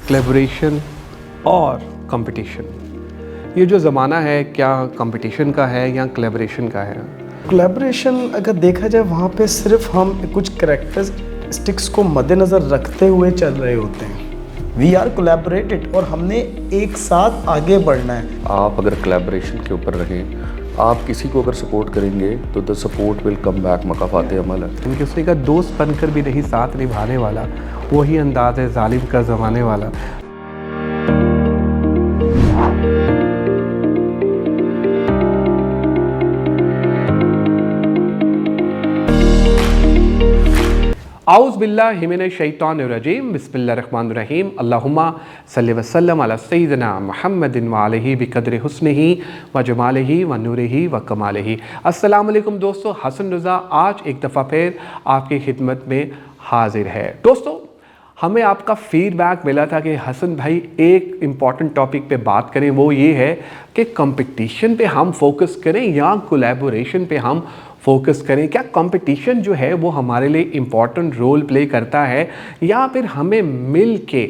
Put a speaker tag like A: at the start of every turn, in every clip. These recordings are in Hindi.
A: कोलैबोरेशन और कंपटीशन, ये जो ज़माना है क्या कंपटीशन का है या कोलैबोरेशन का है?
B: कोलैबोरेशन अगर देखा जाए वहाँ पे सिर्फ हम कुछ कैरेक्टरिस्टिक्स को मद्देनज़र रखते हुए चल रहे होते हैं। वी आर कोलैबोरेटेड और हमने एक साथ आगे बढ़ना है।
C: आप अगर कोलैबोरेशन के ऊपर रहें, आप किसी को अगर सपोर्ट करेंगे तो the support will come back मकाफाते अमल है।
A: क्योंकि उसने का दोस्त बनकर भी नहीं साथ निभाने वाला, वही अंदाज़ है जालिम का ज़माने वाला। आउज़ बिल्लाहि मिनश शैतानिर्रजीम, बिस्मिल्लाहिर्रहमानिर्रहीम, अल्लाहुम्मा सल्लि व सल्लिम अला सय्यिदिना मुहम्मदिन व आलिहि बिक़द्रि हुस्निही व जमालिही व नूरिही व कमालिही। अस्सलामु अलैकुम दोस्तों, हसन रज़ा आज एक दफ़ा फिर आपकी खिदमत में हाजिर है। दोस्तों, हमें आपका फ़ीडबैक मिला था कि हसन भाई एक इम्पॉर्टेंट टॉपिक पे बात करें, वो ये है कि कंपटीशन पे हम फोकस करें या कोलैबोरेशन पे हम फोकस करें। क्या कंपटीशन जो है वो हमारे लिए इम्पॉर्टेंट रोल प्ले करता है या फिर हमें मिल के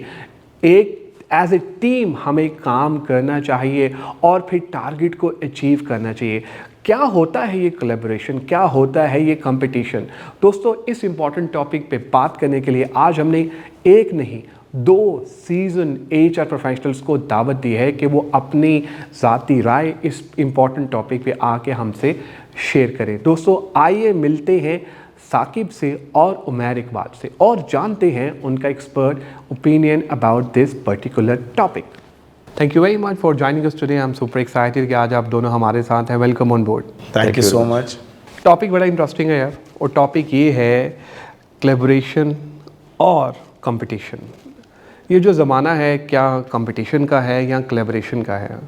A: एक एज ए टीम हमें काम करना चाहिए और फिर टारगेट को अचीव करना चाहिए? क्या होता है ये कोलैबोरेशन, क्या होता है ये कंपटीशन? दोस्तों, इस इम्पॉर्टेंट टॉपिक पे बात करने के लिए आज हमने एक नहीं 2 सीजन HR प्रोफेशनल्स को दावत दी है कि वो अपनी ज़ाती राय इस इम्पॉर्टेंट टॉपिक पे आके हमसे शेयर करें। दोस्तों, आइए मिलते हैं साकिब से और उमैर इकबाल से और जानते हैं उनका expert opinion about this particular topic. Thank you very much for joining us today. I am super excited कि आज आप दोनों हमारे साथ हैं। Welcome on board.
B: Thank you so much.
A: Topic बड़ा इंटरेस्टिंग है यार, और टॉपिक ये है कोलैबोरेशन और कंपटीशन। ये जो ज़माना है क्या कंपटीशन का है या कोलैबोरेशन का है?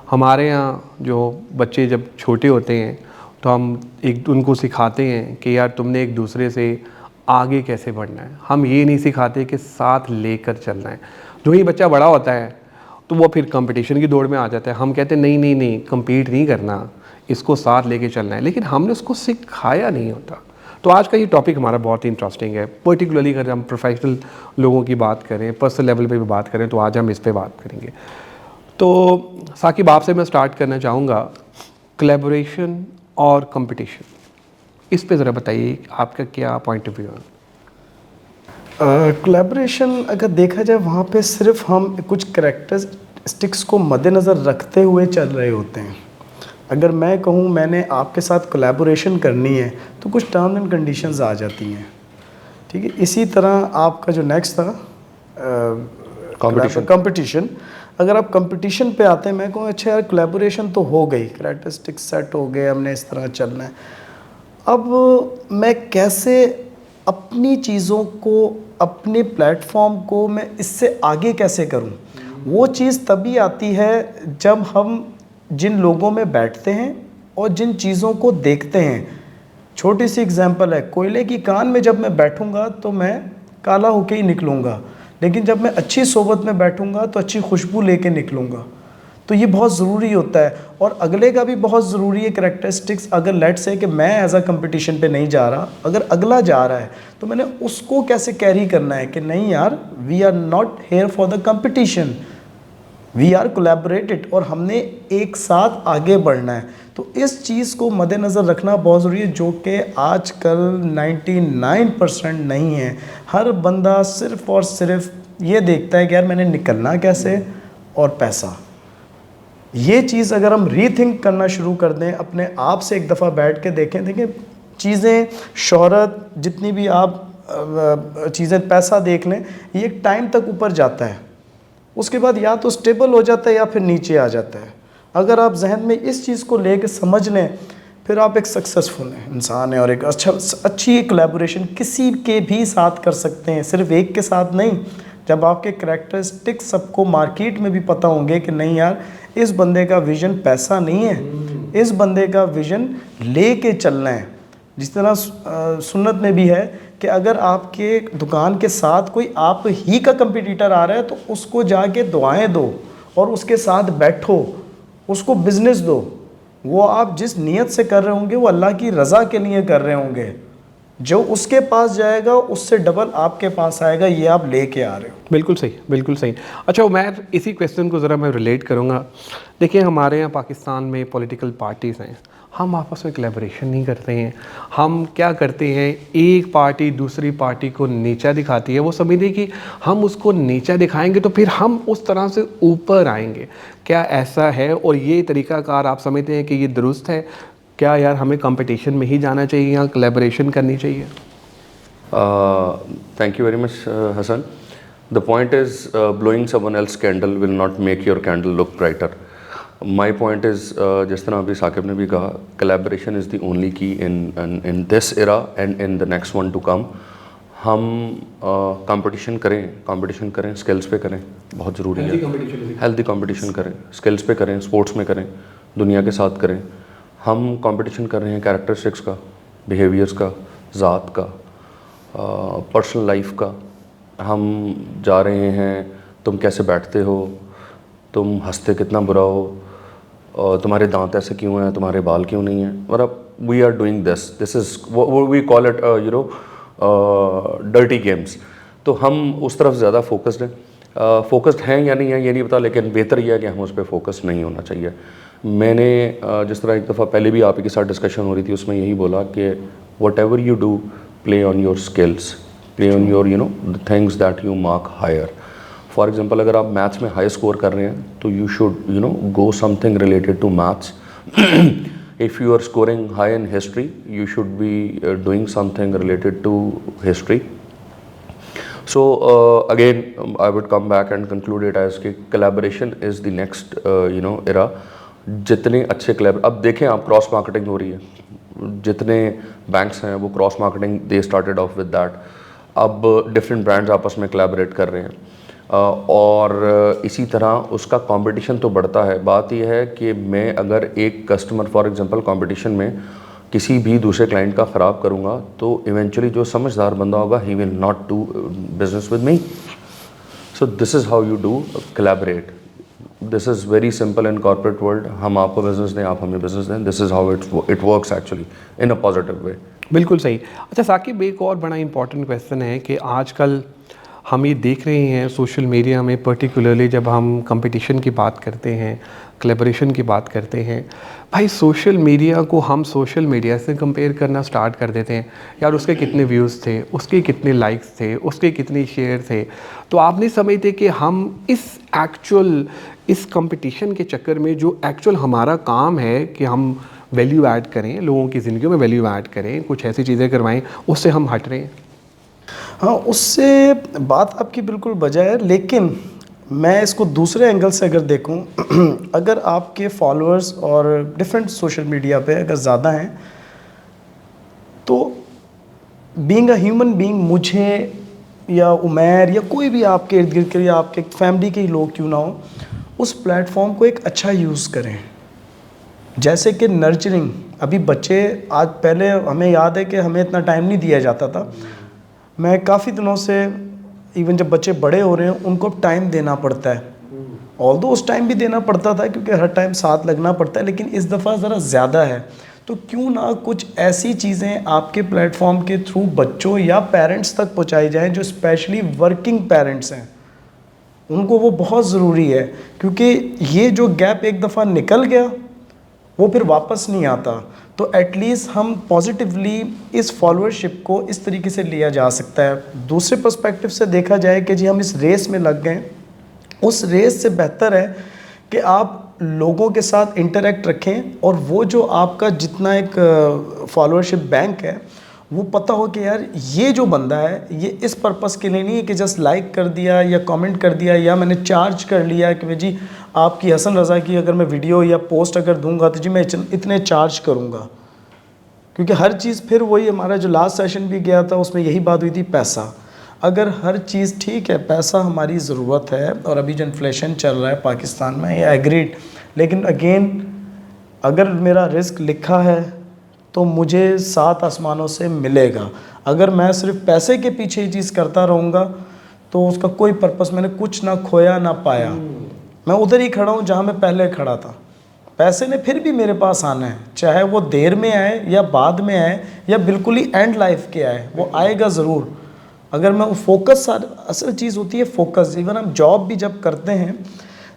A: हमारे यहाँ जो बच्चे जब छोटे होते हैं तो हम उनको सिखाते हैं कि यार तुमने एक दूसरे से आगे कैसे बढ़ना है। हम ये नहीं सिखाते कि साथ लेकर चलना है। जो ही बच्चा बड़ा होता है तो वो फिर कंपटीशन की दौड़ में आ जाता है। हम कहते हैं नहीं नहीं नहीं, कम्पीट नहीं करना, इसको साथ लेके चलना है, लेकिन हमने उसको सिखाया नहीं होता। तो आज का ये टॉपिक हमारा बहुत ही इंटरेस्टिंग है। पर्टिकुलरली अगर हम प्रोफेशनल लोगों की बात करें, पर्सनल लेवल पे भी बात करें, तो आज हम इस पे बात करेंगे। तो साकिब, आपसे मैं स्टार्ट करना चाहूँगा, कोलैबोरेशन और कंपटीशन, इस पे ज़रा बताइए आपका क्या पॉइंट ऑफ व्यू है?
B: कोलैबोरेशन अगर देखा जाए वहाँ पे सिर्फ हम कुछ कैरेक्टरिस्टिक्स को मद्देनज़र रखते हुए चल रहे होते हैं। अगर मैं कहूँ मैंने आपके साथ कोलैबोरेशन करनी है तो कुछ टर्म्स एंड कंडीशंस आ जाती हैं, ठीक है। इसी तरह आपका जो नेक्स्ट था कंपटीशन, अगर आप कंपटीशन पे आते हैं, मैं कहूँ अच्छा यार कोलैबोरेशन तो हो गई, कैरेक्टरिस्टिक्स सेट हो गए, हमने इस तरह चलना है। अब मैं कैसे अपनी चीज़ों को, अपने प्लेटफॉर्म को मैं इससे आगे कैसे करूं? वो चीज़ तभी आती है जब हम जिन लोगों में बैठते हैं और जिन चीज़ों को देखते हैं। छोटी सी एग्जांपल है, कोयले की कान में जब मैं बैठूंगा तो मैं काला होके ही निकलूँगा, लेकिन जब मैं अच्छी सोबत में बैठूंगा तो अच्छी खुशबू लेके निकलूँगा। तो ये बहुत ज़रूरी होता है और अगले का भी बहुत ज़रूरी है कैरेक्टरिस्टिक्स। अगर लेट्स से कि मैं एज अ कंपटीशन पे नहीं जा रहा, अगर अगला जा रहा है तो मैंने उसको कैसे कैरी करना है कि नहीं यार, we are not here for the competition, we are collaborated और हमने एक साथ आगे बढ़ना है। तो इस चीज़ को मद्देनज़र रखना बहुत ज़रूरी है, जो कि आजकल 99% नहीं है। हर बंदा सिर्फ़ और सिर्फ ये देखता है कि यार मैंने निकलना कैसे और पैसा। ये चीज़ अगर हम रीथिंक करना शुरू कर दें, अपने आप से एक दफ़ा बैठ के देखें चीज़ें, शोहरत, जितनी भी आप चीज़ें, पैसा देख लें, ये एक टाइम तक ऊपर जाता है, उसके बाद या तो स्टेबल हो जाता है या फिर नीचे आ जाता है। अगर आप जहन में इस चीज़ को लेकर समझ लें, फिर आप एक सक्सेसफुल इंसान हैं और एक अच्छी कोलैबोरेशन किसी के भी साथ कर सकते हैं, सिर्फ एक के साथ नहीं। जब आपके करैक्टरिस्टिक्स सबको मार्केट में भी पता होंगे कि नहीं यार, इस बंदे का विज़न पैसा नहीं है, इस बंदे का विज़न ले के चलना है। जिस तरह सुन्नत में भी है कि अगर आपके दुकान के साथ कोई आप ही का कंपटीटर आ रहा है तो उसको जाके दुआएं दो और उसके साथ बैठो, उसको बिज़नेस दो। वो आप जिस नीयत से कर रहे होंगे वो अल्लाह की रज़ा के लिए कर रहे होंगे, जो उसके पास जाएगा उससे डबल आपके पास आएगा, ये आप लेके आ रहे हो।
A: बिल्कुल सही, बिल्कुल सही। अच्छा उमैर, इसी क्वेश्चन को ज़रा मैं रिलेट करूँगा। देखिए हमारे यहाँ पाकिस्तान में पॉलिटिकल पार्टीज़ हैं, हम आपस में कोलैबोरेशन नहीं करते हैं। हम क्या करते हैं, एक पार्टी दूसरी पार्टी को नीचा दिखाती है, वो समझते हैं कि हम उसको नीचा दिखाएंगे तो फिर हम उस तरह से ऊपर आएंगे। क्या ऐसा है? और ये तरीक़ाकार आप समझते हैं कि ये दुरुस्त है? क्या यार हमें कंपटीशन में ही जाना चाहिए या कोलैबोरेशन करनी चाहिए?
C: Thank you very much, Hassan. The point is, blowing someone else's candle will not make your candle look brighter. My point is, जिस तरह अभी साकिब ने भी कहा, collaboration is the only key in this era and in the next one to come. हम कंपटीशन करें, स्किल्स पे करें, बहुत ज़रूरी है। हेल्दी कंपटीशन करें, स्किल्स पे करें, स्पोर्ट्स में करें, दुनिया के साथ करें। हम कंपटीशन कर रहे हैं कैरेक्टरिस्टिक्स का, बिहेवियर्स का, ज़ात का, पर्सनल लाइफ का। हम जा रहे हैं, तुम कैसे बैठते हो, तुम हंसते कितना बुरा हो, तुम्हारे दांत ऐसे क्यों हैं, तुम्हारे बाल क्यों नहीं हैं, मतलब we are doing this is we call it dirty games. तो हम उस तरफ ज़्यादा फोकस्ड हैं या नहीं है ये नहीं पता, लेकिन बेहतर यह है कि हम उस पर फोकस नहीं होना चाहिए। मैंने जिस तरह एक दफ़ा पहले भी आप ही के साथ डिस्कशन हो रही थी, उसमें यही बोला कि what ever you do, play on your skills, play on your the things that you mark higher. For example, अगर आप मैथ्स में हाई स्कोर कर रहे हैं तो you should go something related to maths. If you are scoring high in history, you should be doing something related to history. So again, I would come back and conclude it as कि collaboration is the next era. जितने अच्छे अब देखें आप, क्रॉस मार्केटिंग हो रही है, जितने बैंक्स हैं वो cross marketing they started off with that. अब डिफरेंट ब्रांड्स आपस में कोलैबोरेट कर रहे हैं और इसी तरह उसका कंपटीशन तो बढ़ता है। बात यह है कि मैं अगर एक कस्टमर फॉर एग्जांपल कंपटीशन में किसी भी दूसरे क्लाइंट का ख़राब करूँगा तो इवेंचुअली जो समझदार बंदा होगा he will not do business with me. So this is how you do collaborate. This is very simple in corporate world. हम आपको बिज़नेस दें, आप हमें बिज़नेस दें। This is how it works actually in a positive way.
A: बिल्कुल सही। अच्छा साकिब, एक और बड़ा इंपॉर्टेंट क्वेश्चन है कि आजकल हम ये देख रहे हैं सोशल मीडिया में, पर्टिकुलरली जब हम कंपटीशन की बात करते हैं, कोलैबोरेशन की बात करते हैं, भाई सोशल मीडिया को हम सोशल मीडिया से कंपेयर करना स्टार्ट कर देते हैं। यार उसके कितने व्यूज़ थे, उसके कितने लाइक्स थे, उसके कितने शेयर थे। तो आप नहीं समझते कि हम इस कंपटीशन के चक्कर में जो एक्चुअल हमारा काम है कि हम वैल्यू ऐड करें, लोगों की ज़िंदगी में वैल्यू ऐड करें, कुछ ऐसी चीज़ें करवाएं, उससे हम हट रहे हैं।
B: हाँ, उससे बात आपकी बिल्कुल बजाय है, लेकिन मैं इसको दूसरे एंगल से अगर देखूं, अगर आपके फॉलोअर्स और डिफरेंट सोशल मीडिया पे अगर ज़्यादा हैं तो बीइंग अ ह्यूमन बीइंग, मुझे या उमैर या कोई भी आपके इर्द गिर्द के या आपके फैमिली के ही लोग क्यों ना हो, उस प्लेटफॉर्म को एक अच्छा यूज़ करें। जैसे कि नर्चरिंग, अभी बच्चे आज, पहले हमें याद है कि हमें इतना टाइम नहीं दिया जाता था। मैं काफ़ी दिनों से, इवन जब बच्चे बड़े हो रहे हैं उनको टाइम देना पड़ता है। ऑल्दो उस टाइम भी देना पड़ता था क्योंकि हर टाइम साथ लगना पड़ता है, लेकिन इस दफ़ा ज़रा ज़्यादा है। तो क्यों ना कुछ ऐसी चीज़ें आपके प्लेटफॉर्म के थ्रू बच्चों या पेरेंट्स तक पहुंचाई जाएं जो स्पेशली वर्किंग पेरेंट्स हैं, उनको वो बहुत ज़रूरी है। क्योंकि ये जो गैप एक दफ़ा निकल गया वो फिर वापस नहीं आता। तो एटलीस्ट हम पॉजिटिवली इस फॉलोअरशिप को इस तरीके से लिया जा सकता है। दूसरे पर्सपेक्टिव से देखा जाए कि जी हम इस रेस में लग गए, उस रेस से बेहतर है कि आप लोगों के साथ इंटरेक्ट रखें और वो जो आपका जितना एक फॉलोअरशिप बैंक है वो पता हो कि यार ये जो बंदा है ये इस पर्पस के लिए नहीं है कि जस्ट लाइक कर दिया या कमेंट कर दिया या मैंने चार्ज कर लिया कि भाई जी आपकी हसन रज़ा की अगर मैं वीडियो या पोस्ट अगर दूंगा तो जी मैं इतने चार्ज करूंगा। क्योंकि हर चीज़ फिर वही, हमारा जो लास्ट सेशन भी गया था उसमें यही बात हुई थी, पैसा। अगर हर चीज़ ठीक है, पैसा हमारी ज़रूरत है और अभी जो इन्फ्लेशन चल रहा है पाकिस्तान में, ये एग्रीड, लेकिन अगेन अगर मेरा रिस्क लिखा है तो मुझे 7 आसमानों से मिलेगा। अगर मैं सिर्फ पैसे के पीछे ही चीज़ करता रहूँगा तो उसका कोई पर्पस, मैंने कुछ ना खोया ना पाया। मैं उधर ही खड़ा हूँ जहाँ मैं पहले खड़ा था। पैसे ने फिर भी मेरे पास आना है, चाहे वो देर में आए या बाद में आए या बिल्कुल ही एंड लाइफ के आए, वो आएगा ज़रूर। अगर मैं फोकस, असल चीज़ होती है फोकस। इवन हम जॉब भी जब करते हैं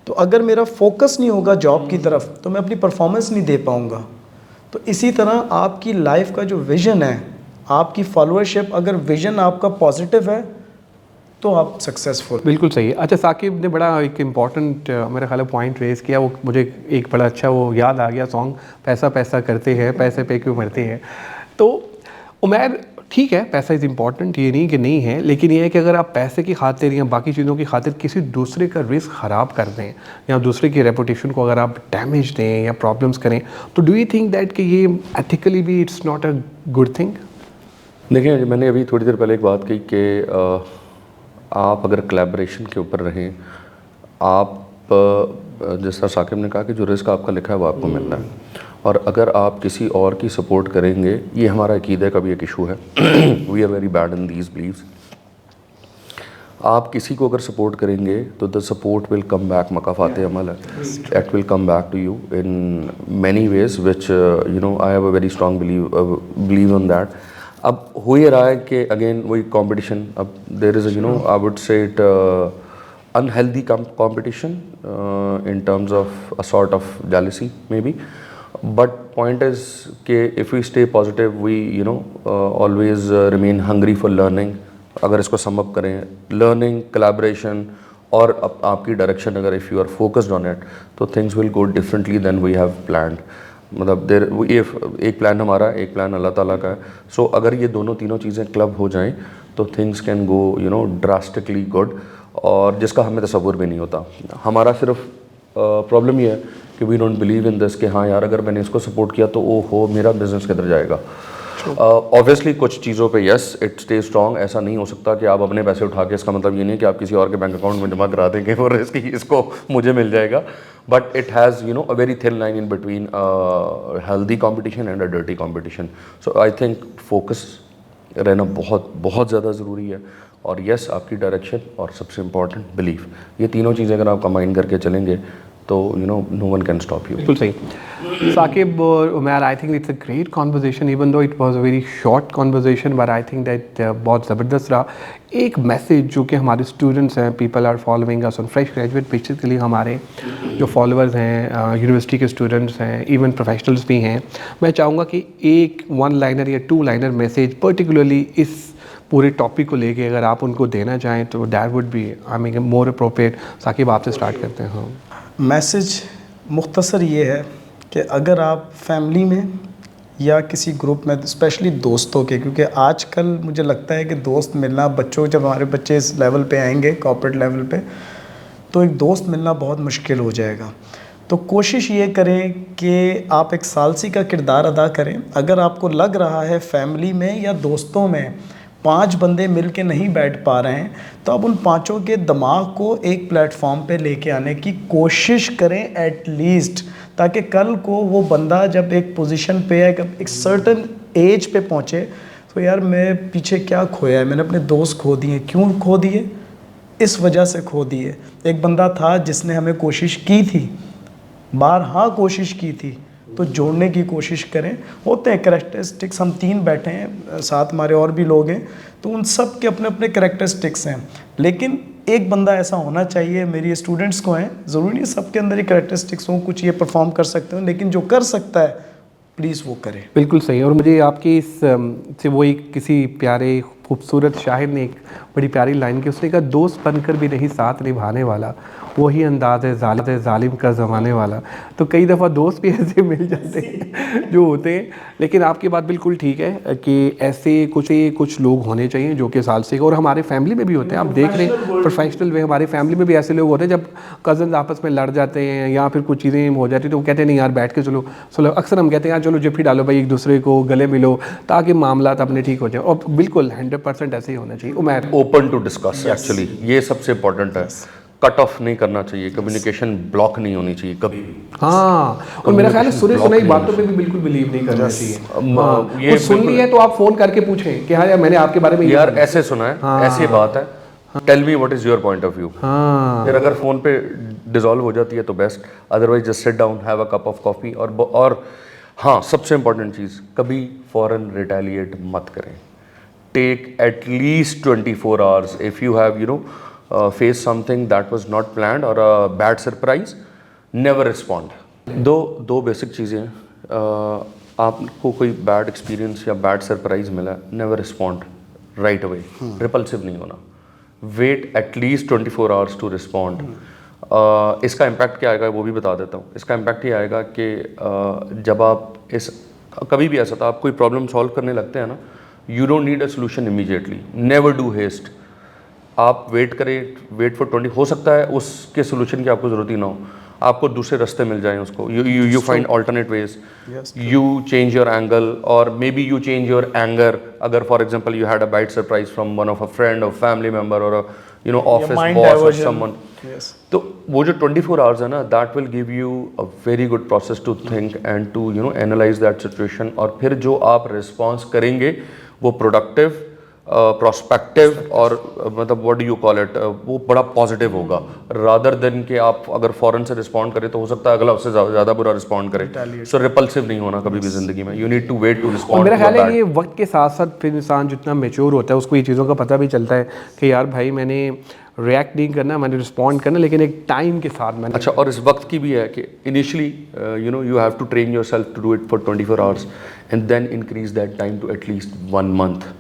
B: तो अगर मेरा फोकस नहीं होगा जॉब की तरफ तो मैं अपनी परफॉर्मेंस नहीं दे पाऊँगा। तो इसी तरह आपकी लाइफ का जो विज़न है, आपकी फॉलोअरशिप, अगर विज़न आपका पॉजिटिव है तो आप सक्सेसफुल।
A: बिल्कुल सही है। अच्छा, साकिब ने बड़ा एक इम्पॉर्टेंट मेरा ख्याल है पॉइंट रेज़ किया, वो मुझे एक बड़ा अच्छा वो याद आ गया सॉन्ग, पैसा पैसा करते हैं पैसे पे क्यों मरते हैं। तो उमैर, ठीक है पैसा इज़ इम्पॉर्टेंट, ये नहीं कि नहीं है, लेकिन ये है कि अगर आप पैसे की खातिर या बाकी चीज़ों की खातिर किसी दूसरे का रिस्क ख़राब कर दें या दूसरे की रेपुटेशन को अगर आप डैमेज दें या प्रॉब्लम्स करें, तो डू यू थिंक दैट कि ये एथिकली भी it's not a good thing?
C: देखिए, मैंने अभी थोड़ी देर पहले एक बात कही कि आप अगर कोलैबोरेशन के ऊपर रहें, आप जिस तरह साकिब ने कहा कि जो रिस्क आपका लिखा है वो आपको मिलना है, और अगर आप किसी और की सपोर्ट करेंगे, ये हमारा अकीदे का भी एक इशू है, we are very bad in these believes. आप किसी को अगर सपोर्ट करेंगे तो the support will come back, मकाफात अमल है, it will come back to you in many ways which you know I have a very strong believe on that. अब हो ये रहा है कि अगेन वही कंपटीशन, अब there is you know I would say it unhealthy competition in terms of a sort of jealousy maybe, but point is कि if we stay positive, we you know always remain hungry for learning। अगर इसको sum up करें, learning, collaboration और आपकी डायरेक्शन अगर if you are focused on it, तो things will go differently than we have planned। मतलब ये एक प्लान हमारा, एक प्लान अल्लाह ताला का है। सो अगर ये दोनों तीनों चीज़ें क्लब हो जाएं तो things can go you know drastically good, और जिसका हमें तसव्वुर भी नहीं होता। हमारा सिर्फ प्रॉब्लम ये है कि we don't believe in this कि हाँ यार अगर मैंने इसको सपोर्ट किया तो ओ हो मेरा बिजनेस किधर जाएगा। ऑब्वियसली कुछ चीज़ों पे यस इट स्टे स्ट्रॉन्ग, ऐसा नहीं हो सकता कि आप अपने पैसे उठा के, इसका मतलब ये नहीं कि आप किसी और के बैंक अकाउंट में जमा करा देंगे और इसको मुझे मिल जाएगा, but it has you know a very thin line in between healthy competition and a dirty competition. So I think focus रहना बहुत बहुत ज़्यादा ज़रूरी है, और यस आपकी डायरेक्शन और सबसे इम्पॉर्टेंट बिलीफ, ये तीनों चीज़ें अगर आप कंबाइन करके चलेंगे तो you know no one can stop you.
A: बिल्कुल सही। साकिब और Umair, I think it's a great conversation, even though it was a very short conversation, but I think that बहुत ज़बरदस्त रहा। एक मैसेज जो कि हमारे स्टूडेंट्स हैं, people are following us on fresh graduate, basically हमारे जो फॉलोअर्स हैं, यूनिवर्सिटी के स्टूडेंट्स हैं, इवन प्रोफेशनल्स भी हैं, मैं चाहूँगा कि एक 1 लाइनर या 2 लाइनर मैसेज पर्टिकुलरली इस पूरे टॉपिक को लेके अगर आप उनको देना चाहें तो that would be I mean more appropriate. Saqib आपसे स्टार्ट करते हैं। हाँ,
B: मैसेज मुख्तसर ये है कि अगर आप फैमिली में या किसी ग्रुप में, स्पेशली दोस्तों के, क्योंकि आजकल मुझे लगता है कि दोस्त मिलना, बच्चों, जब हमारे बच्चे इस लेवल पे आएंगे कॉर्पोरेट लेवल पे, तो एक दोस्त मिलना बहुत मुश्किल हो जाएगा। तो कोशिश ये करें कि आप एक सालसी का किरदार अदा करें। अगर आपको लग रहा है फैमिली में या दोस्तों में 5 बंदे मिल के नहीं बैठ पा रहे हैं, तो आप उन 5 के दिमाग को एक प्लेटफॉर्म पे लेके आने की कोशिश करें एट लीस्ट, ताकि कल को वो बंदा जब एक पोजीशन पे है, एक सर्टन एज पे पहुँचे, तो यार मैं पीछे क्या खोया है, मैंने अपने दोस्त खो दिए। क्यों खो दिए? इस वजह से खो दिए। एक बंदा था जिसने हमें कोशिश की थी, बारहा कोशिश की थी, तो जोड़ने की कोशिश करें। होते हैं कैरेक्टरिस्टिक्स, हम 3 बैठे हैं, साथ हमारे और भी लोग हैं, तो उन सब के अपने अपने कैरेक्टरिस्टिक्स हैं, लेकिन एक बंदा ऐसा होना चाहिए। मेरी स्टूडेंट्स को हैं, ज़रूरी नहीं सबके अंदर ही कैरेक्टरिस्टिक्स हों, कुछ ये परफॉर्म कर सकते हो, लेकिन जो कर सकता है प्लीज़ वो करे।
A: बिल्कुल सही। और मुझे आपकी इस से वो एक किसी प्यारे खूबसूरत शायर ने एक बड़ी प्यारी लाइन की, उसने कहा दोस्त बनकर भी नहीं साथ निभाने वाला, वही अंदाज़ है जालिम का ज़माने वाला। तो कई दफ़ा दोस्त भी ऐसे मिल जाते हैं जो होते हैं, लेकिन आपकी बात बिल्कुल ठीक है कि ऐसे कुछ लोग होने चाहिए जो कि साल से, और हमारे फैमिली में भी होते हैं। आप देख रहे हैं प्रोफेशनल वे, हमारे फैमिली में भी ऐसे लोग होते हैं, जब कज़न्स आपस में लड़ जाते हैं या फिर कुछ चीज़ें हो जाती हैं तो वो कहते हैं नहीं यार बैठ के चलो, अक्सर हम कहते हैं यार चलो जिप्पी डालो भाई, एक दूसरे को गले मिलो ताकि मामला अपने ठीक हो जाए, और बिल्कुल 100% ऐसे ही होना चाहिए। Umair,
C: open to discuss, actually ये सबसे इंपॉर्टेंट है। कट ऑफ नहीं करना चाहिए, कम्युनिकेशन ब्लॉक नहीं होनी चाहिए कभी।
A: हाँ, और मेरा ख्याल है सुने सुनाई बातों पे भी बिल्कुल बिलीव नहीं करना चाहिए। ये सुन ली है तो आप फोन करके पूछें कि हाँ यार मैंने आपके बारे में
C: यार ऐसे सुना है, ऐसी बात है, tell me what is your point of view. फिर अगर फोन पे डिज़ोल्व हो जाती है तो best, otherwise just sit down, have a cup of coffee. और हाँ, सबसे इंपॉर्टेंट चीज़, कभी फ़ौरन रिटेलिएट मत करें। Take at least 24 hours if you have face something that was not planned और a bad surprise, never respond. दो बेसिक चीज़ें हैं। आपको कोई बैड एक्सपीरियंस या बैड सरप्राइज मिला, never respond right away, repulsive नहीं होना, wait at least 24 hours to respond. इसका इम्पैक्ट क्या आएगा वो भी बता देता हूँ। इसका इम्पैक्ट ये आएगा कि जब आप कभी भी ऐसा था, आप कोई प्रॉब्लम सॉल्व करने लगते हैं ना, you don't need a solution immediately, never do haste. आप वेट करें, वेट फॉर 20, हो सकता है उसके सोल्यूशन की आपको ज़रूरत ही ना हो, आपको दूसरे रास्ते मिल जाएं उसको, you find alternate ways, you change your angle और maybe you change your anger. अगर for example you had a bad surprise from one of a friend और फैमिली मेंबर और ऑफिस बॉस और समवन, तो वो जो 24 आवर्स है ना, that will give you a very good process to think and to analyse that situation. और फिर जो आप रिस्पॉन्स करेंगे वो प्रोडक्टिव, प्रोस्पेक्टिव और मतलब what do you call it, वो बड़ा पॉजिटिव होगा, रादर देन कि आप अगर फॉरन से रिस्पॉन्ड करें तो हो सकता है अगला उससे ज़्यादा बुरा रिस्पॉन्ड करे। सो रिपल्सिव नहीं होना कभी भी ज़िंदगी में, you need to wait to respond.
A: मेरा ख्याल है ये वक्त के साथ साथ फिर इंसान जितना मेच्योर होता है उसको ये चीज़ों का पता भी चलता है कि यार भाई मैंने रिएक्ट नहीं करना, मैंने रिस्पॉन्ड करना, लेकिन एक टाइम के साथ मैंने।
C: अच्छा, और इस वक्त की भी है कि initially you have to train yourself to do it for 24 hours and then increase that time to at least 1 month.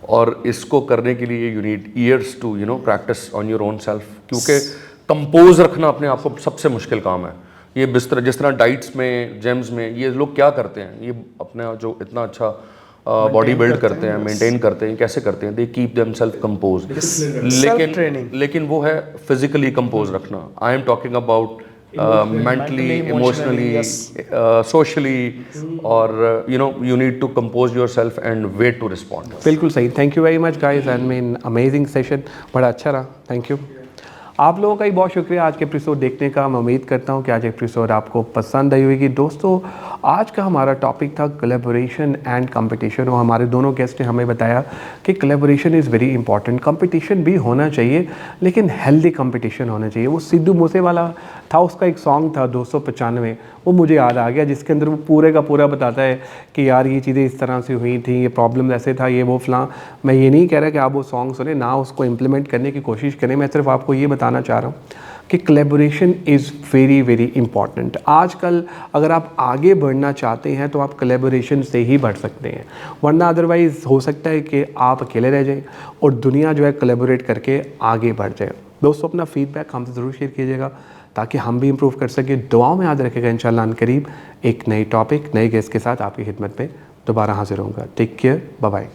C: और इसको करने के लिए you need years to practice on your own self, क्योंकि कंपोज रखना अपने आप को सबसे मुश्किल काम है। ये जिस तरह डाइट्स में, जिम्स में ये लोग क्या करते हैं, ये अपना जो इतना अच्छा बॉडी बिल्ड करते हैं, मेंटेन करते हैं, कैसे करते हैं, दे कीप देमसेल्फ कंपोज। लेकिन वो है फिजिकली कंपोज रखना। I am talking about mentally, emotionally, socially, or you need to compose yourself and wait to respond.
A: बिल्कुल सही। Thank you very much guys, and mean amazing session, बड़ा अच्छा रहा, थैंक यू। आप लोगों का ही बहुत शुक्रिया आज के एपिसोड देखने का। मैं उम्मीद करता हूँ कि आज एपिसोड आपको पसंद आई होगी। दोस्तों, आज का हमारा टॉपिक था कोलैबोरेशन एंड कंपटीशन, और हमारे दोनों गेस्ट ने हमें बताया कि collaboration is very important. Competition भी होना चाहिए, लेकिन हेल्दी कंपटीशन होना चाहिए। वो सिद्धू मूसेवाला था, उसका एक सॉन्ग था 295, वो मुझे याद आ गया, जिसके अंदर वो पूरे का पूरा बताता है कि यार ये चीज़ें इस तरह से हुई थी, ये प्रॉब्लम ऐसे था, ये वो फलां। मैं ये नहीं कह रहा कि आप वो सॉन्ग सुने ना, उसको इम्प्लीमेंट करने की कोशिश करें। मैं सिर्फ आपको ये बताना चाह रहा हूँ कि collaboration is very very important. आजकल अगर आप आगे बढ़ना चाहते हैं तो आप कोलैबोरेशन से ही बढ़ सकते हैं, वरना अदरवाइज़ हो सकता है कि आप अकेले रह जाएं और दुनिया जो है कोलैबोरेट करके आगे बढ़ जाए। दोस्तों, अपना फीडबैक हमसे ज़रूर शेयर कीजिएगा ताकि हम भी इम्प्रूव कर सकें। दुआओं में याद रखेगा। इंशाल्लाह अनकरीब एक नई टॉपिक, नए गेस्ट के साथ आपकी खिदमत में दोबारा हाजिर होऊंगा। Take care, bye bye.